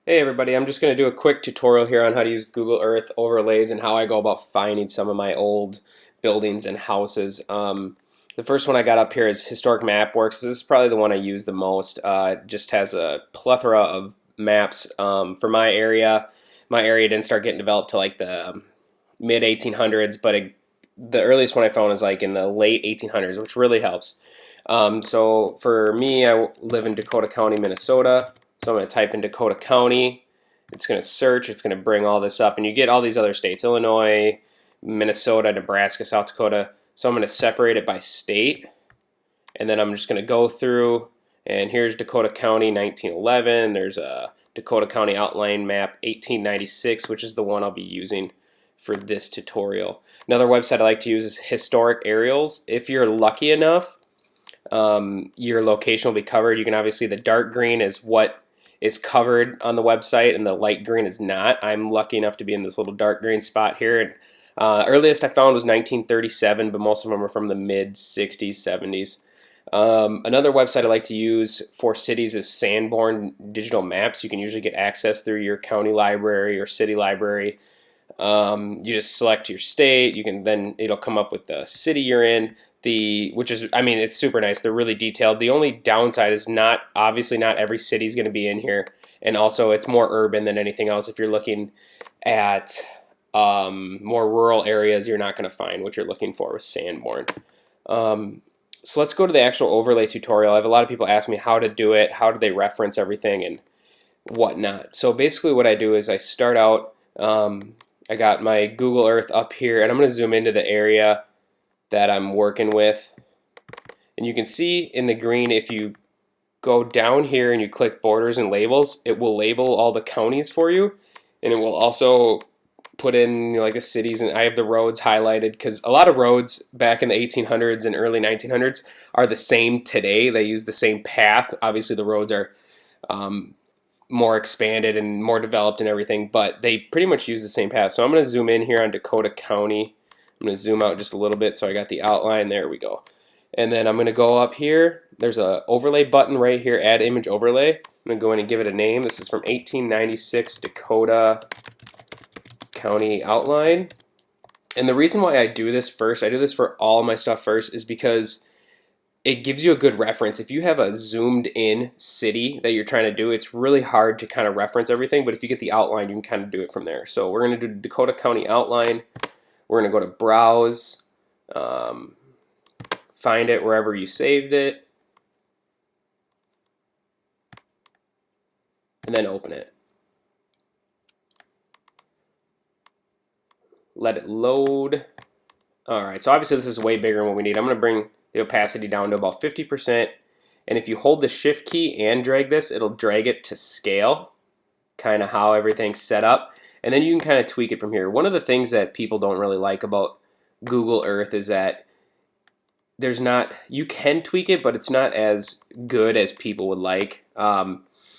Hey everybody, I'm just going to do a quick tutorial here on how to use Google Earth overlays and how I go about finding some of my old buildings and houses. The first one I got up here is Historic Mapworks. This is probably the one I use the most. It just has a plethora of maps for my area. My area didn't start getting developed till like the mid 1800s, but the earliest one I found is like in the late 1800s, which really helps. So for me, I live in Dakota County, Minnesota. So I'm going to type in Dakota County. It's going to search. It's going to bring all this up. And you get all these other states: Illinois, Minnesota, Nebraska, South Dakota. So I'm going to separate it by state. And then I'm just going to go through. And here's Dakota County 1911. There's a Dakota County outline map 1896, which is the one I'll be using for this tutorial. Another website I like to use is Historic Aerials. If you're lucky enough, your location will be covered. You can obviously, the dark green is what is covered on the website and the light green is not. I'm lucky enough to be in this little dark green spot here. And earliest I found was 1937, but most of them are from the mid 60s, 70s. Another website I like to use for cities is Sanborn Digital Maps. You can usually get access through your county library or city library. You just select your state. You can then it'll come up with the city you're in. Which is, I mean, it's super nice. They're really detailed. The only downside is obviously not every city is going to be in here, and also it's more urban than anything else. If you're looking at more rural areas, you're not going to find what you're looking for with Sanborn. So let's go to the actual overlay tutorial. I have a lot of people ask me how to do it, how do they reference everything, and whatnot. So basically what I do is I start out, I got my Google Earth up here, and I'm going to zoom into the area that I'm working with. And you can see in the green, if you go down here and you click borders and labels, it will label all the counties for you, and it will also put in, you know, like the cities. And I have the roads highlighted because a lot of roads back in the 1800s and early 1900s are the same today. They use the same path. Obviously the roads are more expanded and more developed and everything, but they pretty much use the same path. So I'm going to zoom in here on Dakota County. I'm going to zoom out just a little bit so I got the outline. There we go. And then I'm going to go up here. There's an overlay button right here, add image overlay. I'm going to go in and give it a name. This is from 1896 Dakota County outline. And the reason why I do this first, I do this for all my stuff first, is because it gives you a good reference. If you have a zoomed in city that you're trying to do, it's really hard to kind of reference everything. But if you get the outline, you can kind of do it from there. So we're going to do Dakota County outline. We're going to go to Browse, find it wherever you saved it, and then open it. Let it load. Alright, so obviously this is way bigger than what we need. I'm going to bring the opacity down to about 50%, and if you hold the shift key and drag this, it'll drag it to scale, kind of how everything's set up. And then you can kind of tweak it from here. One of the things that people don't really like about Google Earth is that you can tweak it, but it's not as good as people would like.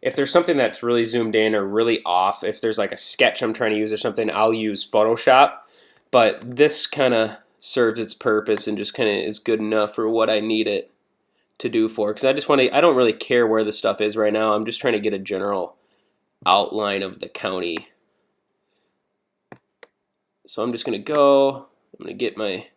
If there's something that's really zoomed in or really off, if there's like a sketch I'm trying to use or something, I'll use Photoshop. But this kind of serves its purpose and just kind of is good enough for what I need it to do for. Because I don't really care where the stuff is right now. I'm just trying to get a general outline of the county. So I'm just going to I'm going to get my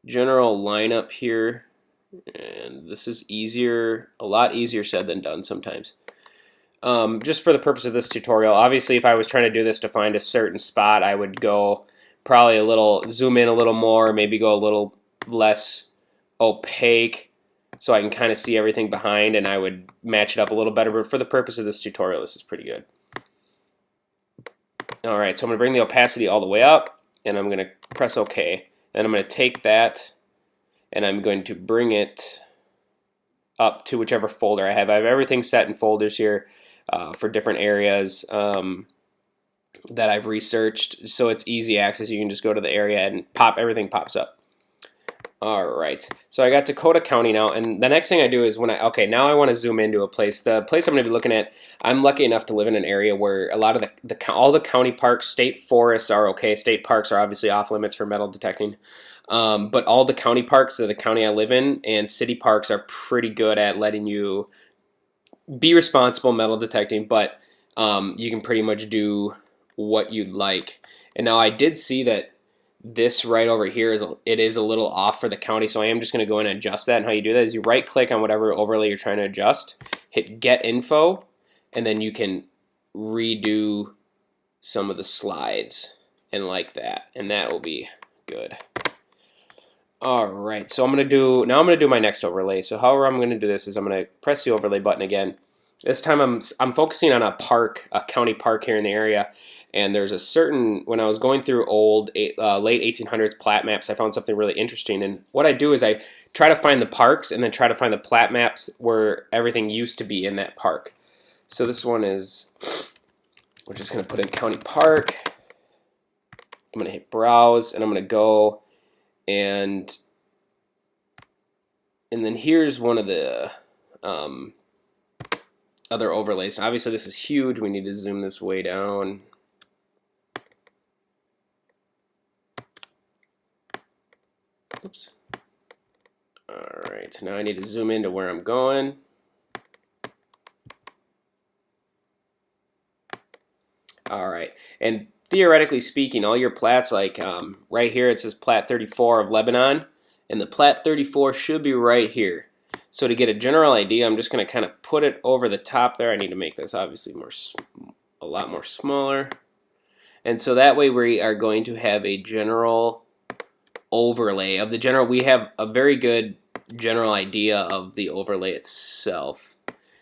general lineup here, and this is a lot easier said than done sometimes. Just for the purpose of this tutorial, obviously if I was trying to do this to find a certain spot, I would go probably zoom in a little more, maybe go a little less opaque so I can kind of see everything behind, and I would match it up a little better. But for the purpose of this tutorial, this is pretty good. Alright, so I'm going to bring the opacity all the way up, and I'm going to press OK. Then I'm going to take that, and I'm going to bring it up to whichever folder I have. I have everything set in folders here for different areas that I've researched, so it's easy access. You can just go to the area and everything pops up. Alright, so I got Dakota County now, and the next thing I do is now I want to zoom into a place. The place I'm going to be looking at, I'm lucky enough to live in an area where a lot of all the county parks, state forests are okay. State parks are obviously off limits for metal detecting. But all the county parks of the county I live in and city parks are pretty good at letting you be responsible metal detecting, but you can pretty much do what you'd like. And now I did see that this right over here is a little off for the county, so I am just going to go in and adjust that. And how you do that is you right click on whatever overlay you're trying to adjust, hit get info, and then you can redo some of the slides and like that, and that will be good. All right, so I'm gonna do my next overlay. So however I'm gonna do this is I'm gonna press the overlay button again. This time I'm focusing on a county park here in the area, and there's a certain, when I was going through old late 1800s plat maps, I found something really interesting. And what I do is I try to find the parks and then try to find the plat maps where everything used to be in that park. So this one is, we're just gonna put in county park. I'm gonna hit browse, and I'm gonna go and then here's one of the other overlays. Now, obviously this is huge. We need to zoom this way down. Oops. All right, now I need to zoom into where I'm going. All right, and theoretically speaking, all your plats, like right here it says Plat 34 of Lebanon, and the Plat 34 should be right here. So to get a general idea, I'm just going to kind of put it over the top there. I need to make this obviously a lot more smaller. And so that way we are going to have a general overlay of the general. We have a very good general idea of the overlay itself.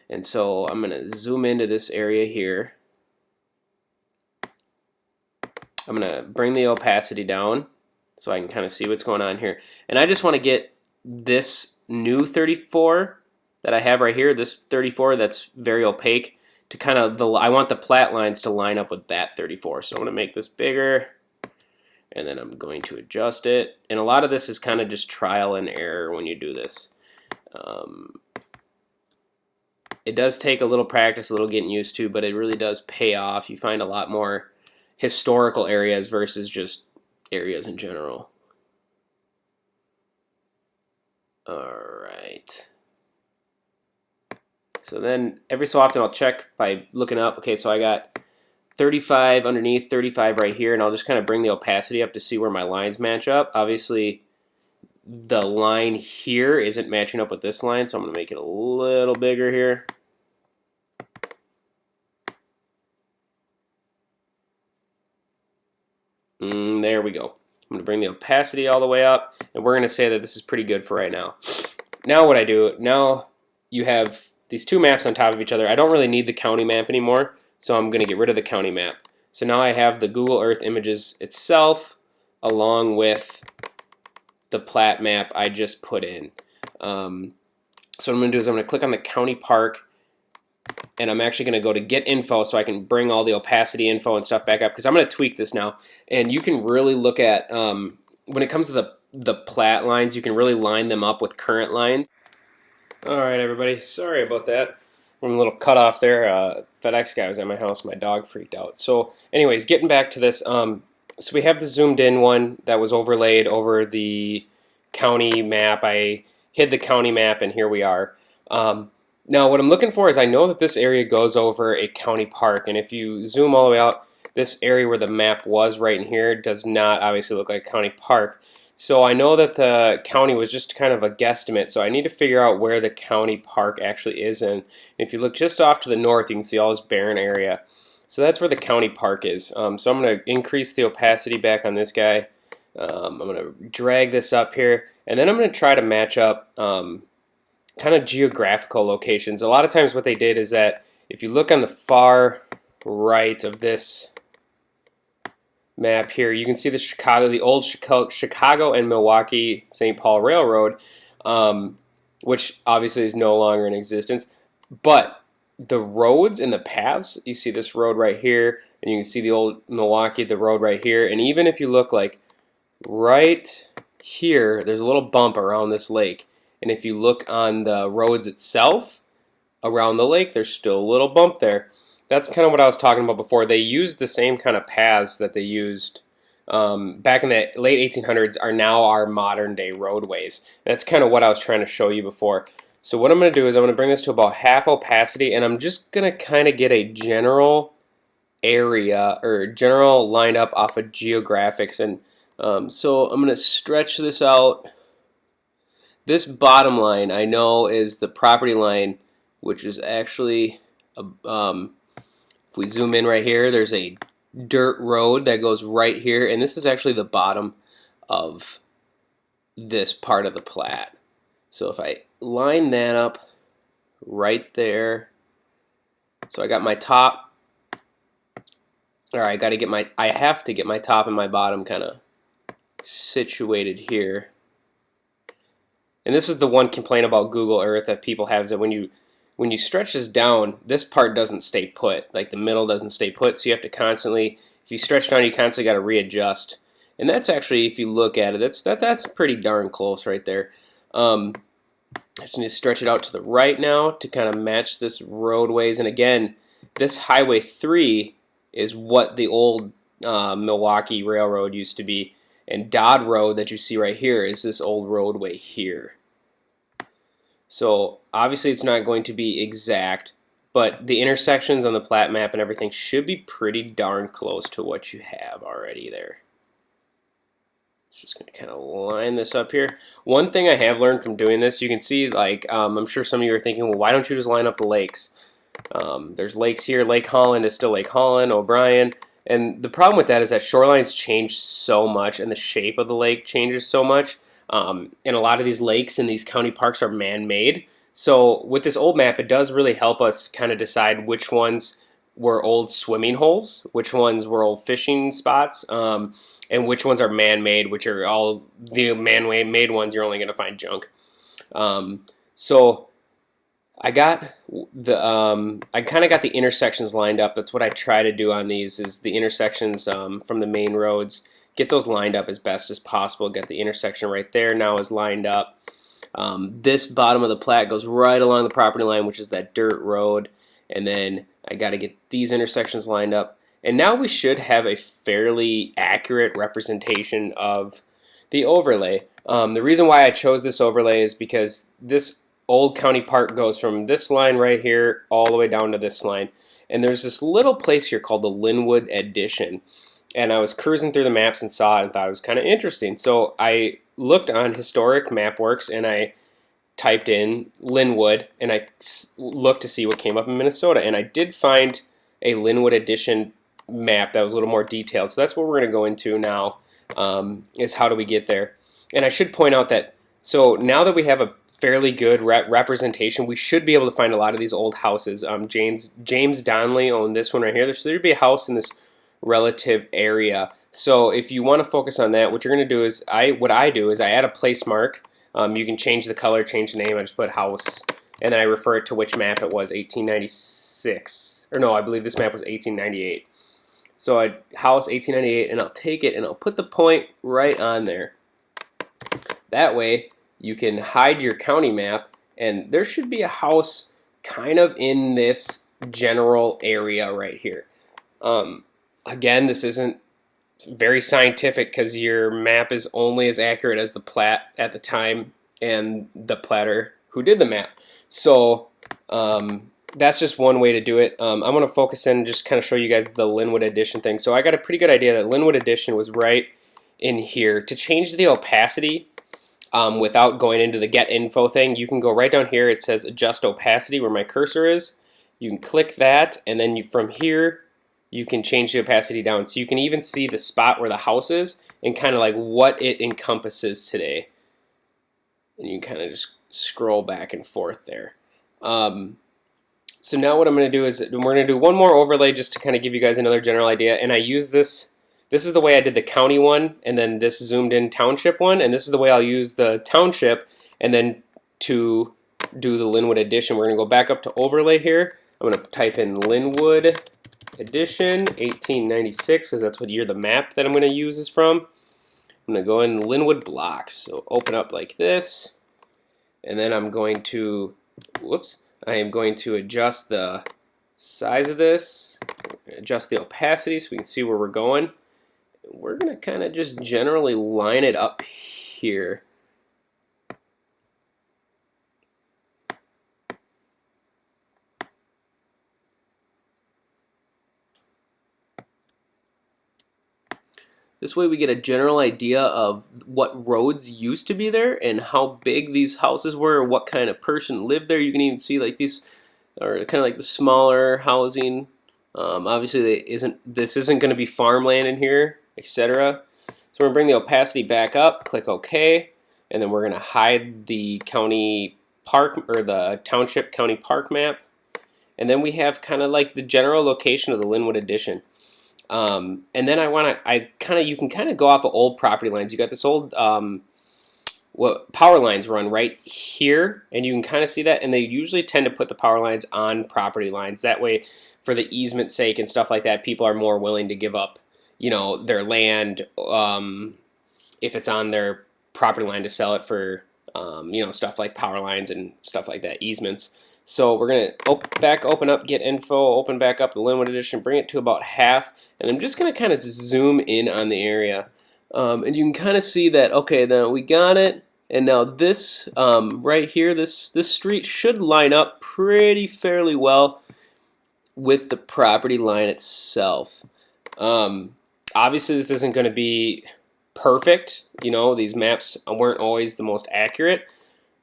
And so I'm going to zoom into this area here. I'm going to bring the opacity down so I can kind of see what's going on here. And I just want to get this new 34 that I have right here, this 34 that's very opaque, to kind of, I want the plat lines to line up with that 34. So I'm going to make this bigger, and then I'm going to adjust it. And a lot of this is kind of just trial and error when you do this. It does take a little practice, a little getting used to, but it really does pay off. You find a lot more historical areas versus just areas in general. Alright. So then every so often I'll check by looking up, okay, so I got 35 underneath, 35 right here, and I'll just kind of bring the opacity up to see where my lines match up. Obviously, the line here isn't matching up with this line, so I'm going to make it a little bigger here. There we go. I'm going to bring the opacity all the way up, and we're going to say that this is pretty good for right now. Now what I do, now you have these two maps on top of each other. I don't really need the county map anymore, so I'm going to get rid of the county map. So now I have the Google Earth images itself along with the plat map I just put in. So what I'm going to do is I'm going to click on the county park, and I'm actually going to go to get info so I can bring all the opacity info and stuff back up, because I'm going to tweak this now. And you can really look at, when it comes to the plat lines, you can really line them up with current lines. Alright everybody, sorry about that. I'm a little cut off there. FedEx guy was at my house, my dog freaked out. So anyways, getting back to this, so we have the zoomed in one that was overlaid over the county map. I hid the county map, and here we are. Now what I'm looking for is, I know that this area goes over a county park, and if you zoom all the way out, this area where the map was right in here does not obviously look like a county park. So I know that the county was just kind of a guesstimate, so I need to figure out where the county park actually is. And if you look just off to the north, you can see all this barren area. So that's where the county park is. So I'm going to increase the opacity back on this guy. I'm going to drag this up here, and then I'm going to try to match up kind of geographical locations. A lot of times what they did is that if you look on the far right of this map here, you can see the old Chicago and Milwaukee St. Paul Railroad, which obviously is no longer in existence. But the roads and the paths, you see this road right here, and you can see the old Milwaukee, the road right here. And even if you look like right here, there's a little bump around this lake. And if you look on the roads itself around the lake, there's still a little bump there. That's kind of what I was talking about before. They used the same kind of paths that they used back in the late 1800s are now our modern day roadways. That's kind of what I was trying to show you before. So what I'm going to do is I'm going to bring this to about half opacity, and I'm just going to kind of get a general area or general lined up off of geographics. And so I'm going to stretch this out. This bottom line I know is the property line, which is actually, if we zoom in right here, there's a dirt road that goes right here, and this is actually the bottom of this part of the plat. So if I line that up right there, so I got my top, or I have to get my top and my bottom kind of situated here. And this is the one complaint about Google Earth that people have, is that when you stretch this down, this part doesn't stay put, like the middle doesn't stay put, so you have to constantly, if you stretch down, you constantly got to readjust. And that's actually, if you look at it, that's pretty darn close right there. I just need to stretch it out to the right now to kind of match this roadways. And again, this Highway 3 is what the old Milwaukee Railroad used to be. And Dodd Road that you see right here is this old roadway here. So obviously it's not going to be exact, but the intersections on the plat map and everything should be pretty darn close to what you have already there. Just going to kind of line this up here. One thing I have learned from doing this, you can see, like, I'm sure some of you are thinking, well, why don't you just line up the lakes? There's lakes here. Lake Holland is still Lake Holland, O'Brien. And the problem with that is that shorelines change so much and the shape of the lake changes so much. And a lot of these lakes and these county parks are man-made. So with this old map, it does really help us kind of decide which ones were old swimming holes, which ones were old fishing spots, and which ones are man-made, which are all the man-made ones you're only going to find junk. So I got the I kind of got the intersections lined up. That's what I try to do on these, is the intersections from the main roads. Get those lined up as best as possible. Get the intersection right there now is lined up. This bottom of the plat goes right along the property line, which is that dirt road. And then I got to get these intersections lined up. And now we should have a fairly accurate representation of the overlay. The reason why I chose this overlay is because this old county park goes from this line right here all the way down to this line. And there's this little place here called the Lynwood Edition. And I was cruising through the maps and saw it and thought it was kind of interesting. So I looked on Historic MapWorks and I typed in Lynwood and I looked to see what came up in Minnesota. And I did find a Lynwood Edition map that was a little more detailed. So that's what we're going to go into now, is how do we get there. And I should point out that, so now that we have a fairly good representation, we should be able to find a lot of these old houses. James Donnelly owned this one right here. There'd be a house in this relative area. So if you want to focus on that, what you're going to do is, what I do is I add a place mark. You can change the color, change the name. I just put house, and then I refer it to which map it was, 1896. Or no, I believe this map was 1898. So I house 1898, and I'll take it and I'll put the point right on there. That way you can hide your county map, and there should be a house kind of in this general area right here. Again, this isn't very scientific because your map is only as accurate as the plat at the time and the platter who did the map. So that's just one way to do it. I'm going to focus in and just kind of show you guys the Lynwood Edition thing. So I got a pretty good idea that Lynwood Edition was right in here. To change the opacity without going into the get info thing, you can go right down here. It says adjust opacity where my cursor is. You can click that, and then from here you can change the opacity down. So you can even see the spot where the house is and kind of like what it encompasses today. And you can kind of just scroll back and forth there. So now what I'm going to do is we're going to do one more overlay just to kind of give you guys another general idea. And I use this. This is the way I did the county one, and then this zoomed in township one. And this is the way I'll use the township, and then to do the Lynwood Edition, we're going to go back up to overlay here. I'm going to type in Lynwood Edition 1896 because that's what year the map that I'm going to use is from. I'm going to go in Lynwood blocks. So open up like this, and then I'm going to, I am going to adjust the size of this, adjust the opacity so we can see where we're going. We're going to kind of just generally line it up here. This way we get a general idea of what roads used to be there and how big these houses were, or what kind of person lived there. You can even see like these are kind of like the smaller housing. Obviously, this isn't going to be farmland in here, etc. So we're going to bring the opacity back up, click OK, and then we're going to hide the county park or the township county park map. And then we have kind of like the general location of the Lynwood Edition. And then you can kind of go off of old property lines. You got this old power lines run right here, and you can kind of see that. And they usually tend to put the power lines on property lines. That way, for the easement's sake and stuff like that, people are more willing to give up, their land if it's on their property line to sell it for, stuff like power lines and stuff like that, easements. So we're going to open up, get info, open back up the Lynwood Edition, bring it to about half, and I'm just going to kind of zoom in on the area. And you can kind of see that, okay, then we got it, and now this right here, this street should line up pretty fairly well with the property line itself. Obviously, this isn't going to be perfect. These maps weren't always the most accurate.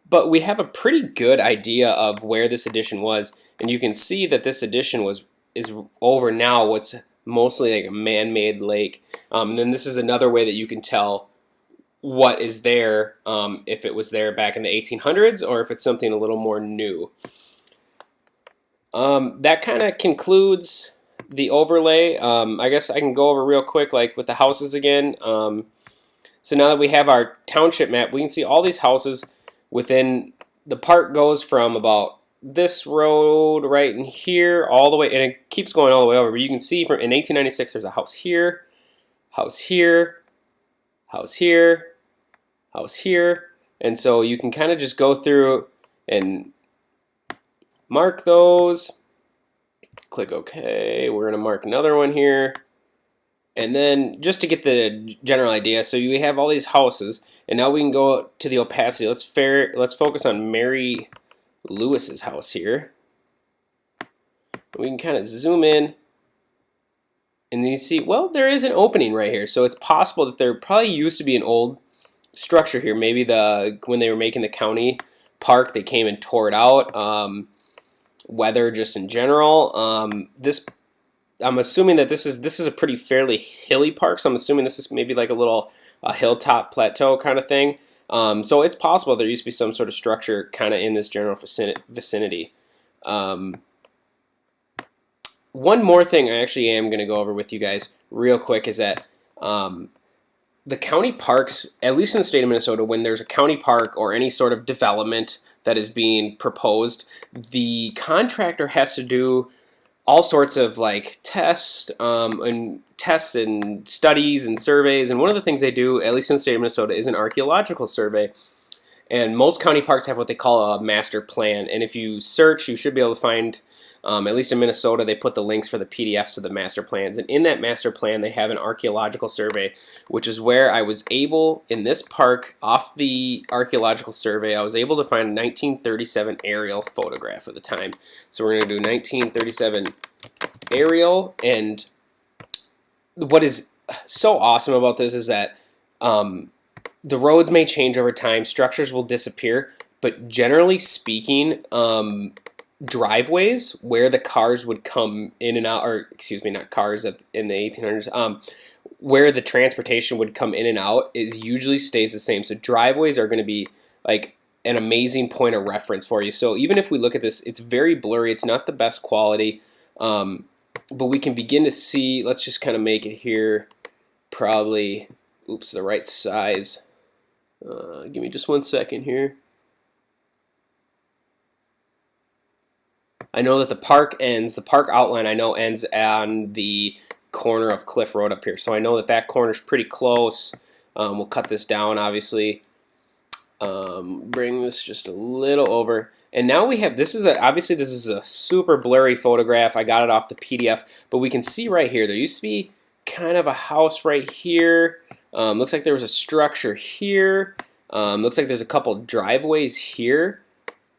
But we have a pretty good idea of where this addition was, and you can see that this addition is over now what's mostly like a man-made lake. And then this is another way that you can tell what is there, if it was there back in the 1800s or if it's something a little more new. That kind of concludes the overlay. I guess I can go over real quick, like with the houses again. So now that we have our township map, we can see all these houses within the park. Goes from about this road right in here all the way, and it keeps going all the way over. But you can see from in 1896 there's a house here, house here, house here, house here, and so you can kind of just go through and mark those. Click OK. We're going to mark another one here, and then just to get the general idea, so you have all these houses. And now we can go to the opacity. Let's focus on Mary Lewis's house here. We can kind of zoom in, and you see, well, there is an opening right here. So it's possible that there probably used to be an old structure here. Maybe when they were making the county park, they came and tore it out. Weather just in general. I'm assuming that this is a pretty fairly hilly park. So I'm assuming this is maybe like a hilltop plateau kind of thing. So it's possible there used to be some sort of structure kind of in this general vicinity. One more thing I actually am going to go over with you guys real quick is that the county parks, at least in the state of Minnesota, when there's a county park or any sort of development that is being proposed, the contractor has to do all sorts of like tests and studies and surveys. And one of the things they do, at least in the state of Minnesota, is an archaeological survey. And most county parks have what they call a master plan. And if you search, you should be able to find, at least in Minnesota, they put the links for the PDFs of the master plans. And in that master plan, they have an archaeological survey, which is where I was able, in this park, off the archaeological survey, I was able to find a 1937 aerial photograph of the time. So we're going to do 1937 aerial. And what is so awesome about this is that the roads may change over time, structures will disappear, but generally speaking, driveways where the cars would come in and out, or excuse me, not cars in the 1800s, where the transportation would come in and out usually stays the same. So driveways are going to be like an amazing point of reference for you. So even if we look at this, it's very blurry. It's not the best quality, but we can begin to see. Let's just kind of make it here probably, oops, the right size. Give me just 1 second here. I know that the park outline I know ends on the corner of Cliff Road up here. So I know that that corner is pretty close. We'll cut this down, obviously. Bring this just a little over. And now we have, obviously this is a super blurry photograph. I got it off the PDF, but we can see right here, there used to be kind of a house right here. Looks like there was a structure here. Looks like there's a couple driveways here.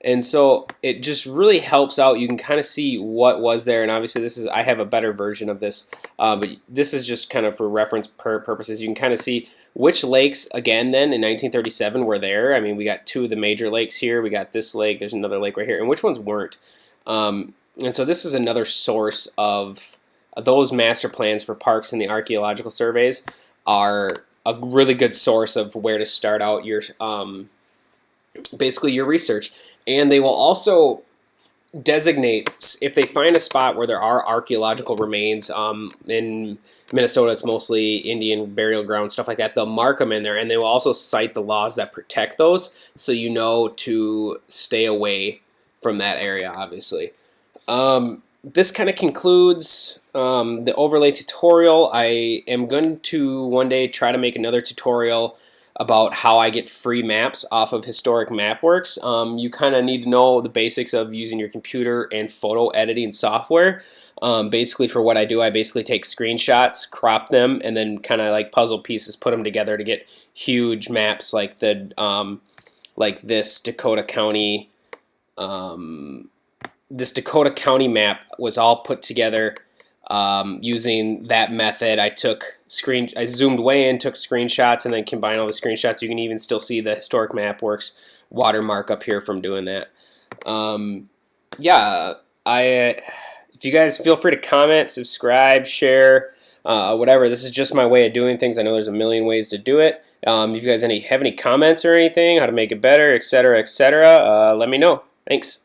And so it just really helps out. You can kind of see what was there, and obviously this is, I have a better version of this, but this is just kind of for reference purposes. You can kind of see which lakes, again, then in 1937 were there. I mean, we got two of the major lakes here. We got this lake, there's another lake right here, and which ones weren't. And so this is another source of those master plans for parks, and the archaeological surveys are a really good source of where to start out your basically your research. And they will also designate, if they find a spot where there are archaeological remains, in Minnesota it's mostly Indian burial ground, stuff like that, they'll mark them in there, and they will also cite the laws that protect those, so you know to stay away from that area, obviously. This kind of concludes the overlay tutorial. I am going to one day try to make another tutorial about how I get free maps off of Historic MapWorks. You kind of need to know the basics of using your computer and photo editing software. Basically, for what I do, I basically take screenshots, crop them, and then kind of like puzzle pieces, put them together to get huge maps like the like this Dakota County. This Dakota County map was all put together using that method. I zoomed way in, took screenshots, and then combined all the screenshots. You can even still see the Historic MapWorks watermark up here from doing that. Yeah, if you guys feel free to comment, subscribe, share, whatever. This is just my way of doing things. I know there's a million ways to do it. If you guys have any comments or anything, how to make it better, etc., etc., let me know. Thanks.